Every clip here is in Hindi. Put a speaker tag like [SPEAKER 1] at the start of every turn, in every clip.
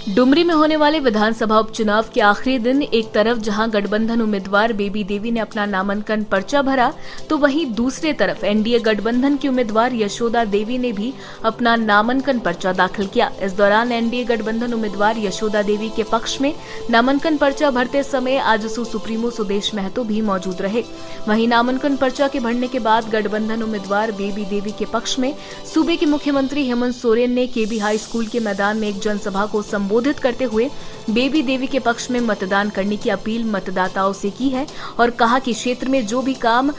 [SPEAKER 1] डुमरी में होने वाले विधानसभा उपचुनाव के आखिरी दिन एक तरफ जहां गठबंधन उम्मीदवार बेबी देवी ने अपना नामांकन पर्चा भरा, तो वहीं दूसरे तरफ एनडीए गठबंधन की उम्मीदवार यशोदा देवी ने भी अपना नामांकन पर्चा दाखिल किया। इस दौरान एनडीए गठबंधन उम्मीदवार यशोदा देवी के पक्ष में नामांकन पर्चा भरते समय आजसू सुप्रीमो सुदेश महतो भी मौजूद रहे। वहीं नामांकन पर्चा के भरने के बाद गठबंधन उम्मीदवार बेबी देवी के पक्ष में सूबे के मुख्यमंत्री हेमंत सोरेन ने केबी हाई स्कूल के मैदान में एक जनसभा को संबोधित करते हुए बेबी देवी के पक्ष में मतदान करने की अपील मतदाताओं से की है और कहा कि क्षेत्र में जो भी काम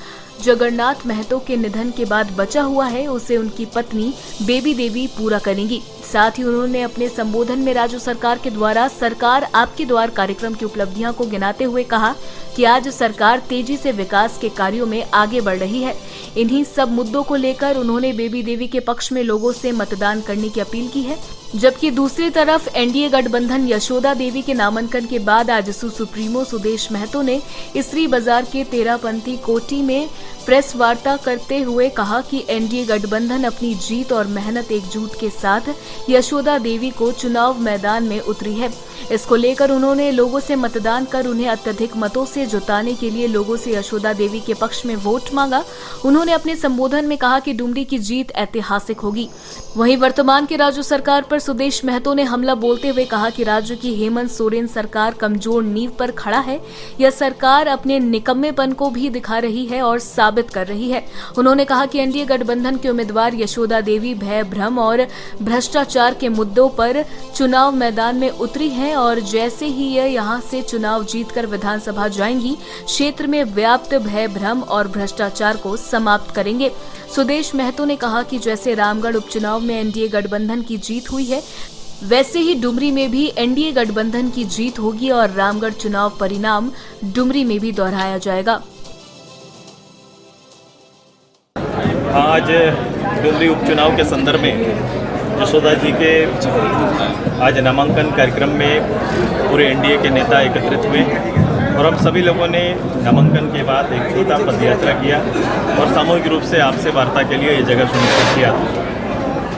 [SPEAKER 1] जगन्नाथ महतो के निधन के बाद बचा हुआ है उसे उनकी पत्नी बेबी देवी पूरा करेंगी। साथ ही उन्होंने अपने संबोधन में राज्य सरकार के द्वारा सरकार आपके द्वार कार्यक्रम की उपलब्धियों को गिनाते हुए कहा कि आज सरकार तेजी से विकास के कार्यों में आगे बढ़ रही है। इन्हीं सब मुद्दों को लेकर उन्होंने बेबी देवी के पक्ष में लोगों से मतदान करने की अपील की है, जबकि दूसरी तरफ एनडीए गठबंधन यशोदा देवी के नामांकन के बाद आजसू सुप्रीमो सुदेश महतो ने इसरी बाजार के तेरापंथी कोठी में प्रेस वार्ता करते हुए कहा कि एनडीए गठबंधन अपनी जीत और मेहनत एकजुट के साथ यशोदा देवी को चुनाव मैदान में उतरी है। इसको लेकर उन्होंने लोगों से मतदान कर उन्हें अत्यधिक मतों से जिताने के लिए लोगों से यशोदा देवी के पक्ष में वोट मांगा। उन्होंने अपने संबोधन में कहा कि डुमरी की जीत ऐतिहासिक होगी। वहीं वर्तमान के राज्य सरकार पर सुदेश महतो ने हमला बोलते हुए कहा कि राज्य की हेमंत सोरेन सरकार कमजोर नींव पर खड़ा है। यह सरकार अपने निकम्मेपन को भी दिखा रही है और साबित कर रही है। उन्होंने कहा कि एनडीए गठबंधन के उम्मीदवार यशोदा देवी भय भ्रम और भ्रष्टाचार के मुद्दों पर चुनाव मैदान में उतरी है और जैसे ही यह यहां से चुनाव जीतकर विधानसभा जाएंगी, क्षेत्र में व्याप्त भय भ्रम और भ्रष्टाचार को समाप्त करेंगे। सुदेश महतो ने कहा कि जैसे रामगढ़ उपचुनाव में एनडीए गठबंधन की जीत हुई है, वैसे ही डुमरी में भी एनडीए गठबंधन की जीत होगी और रामगढ़ चुनाव परिणाम डुमरी में भी दोहराया जाएगा।
[SPEAKER 2] आज डुमरी उपचुनाव के संदर्भ में यशोदा जी के आज नामांकन कार्यक्रम में पूरे एनडीए के नेता एकत्रित हुए और हम सभी लोगों ने नामांकन के बाद एक छोटा पदयात्रा किया और सामूहिक रूप से आपसे वार्ता के लिए ये जगह सुनिश्चित किया।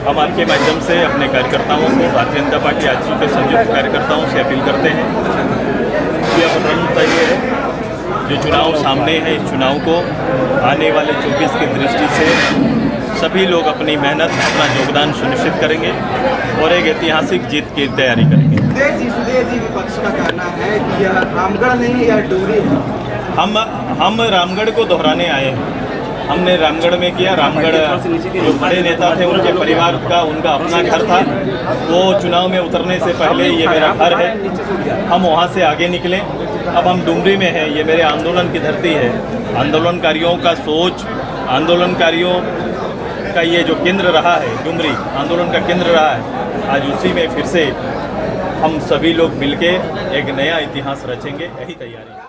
[SPEAKER 2] हम आपके माध्यम से अपने कार्यकर्ताओं को, भारतीय जनता पार्टी आजसू के संयुक्त कार्यकर्ताओं से अपील करते हैं कि अब रणनीति ये है, जो चुनाव सामने है, इस चुनाव को आने वाले 24 की दृष्टि से सभी लोग अपनी मेहनत, अपना योगदान सुनिश्चित करेंगे और एक ऐतिहासिक जीत की तैयारी करेंगे।
[SPEAKER 3] सुदेश जी विपक्ष का कहना है कि यह रामगढ़ नहीं यह डुमरी है।
[SPEAKER 2] हम रामगढ़ को दोहराने आए हैं। हमने रामगढ़ में किया। रामगढ़ जो बड़े नेता थे उनके परिवार का उनका अपना घर था, वो चुनाव में उतरने से पहले ये मेरा घर है, हम वहाँ से आगे निकले। अब हम डुमरी में हैं, ये मेरे आंदोलन की धरती है। आंदोलनकारियों का सोच, आंदोलनकारियों का ये जो केंद्र रहा है, डुमरी आंदोलन का केंद्र रहा है, आज उसी में फिर से हम सभी लोग मिलके एक नया इतिहास रचेंगे, यही तैयारी है।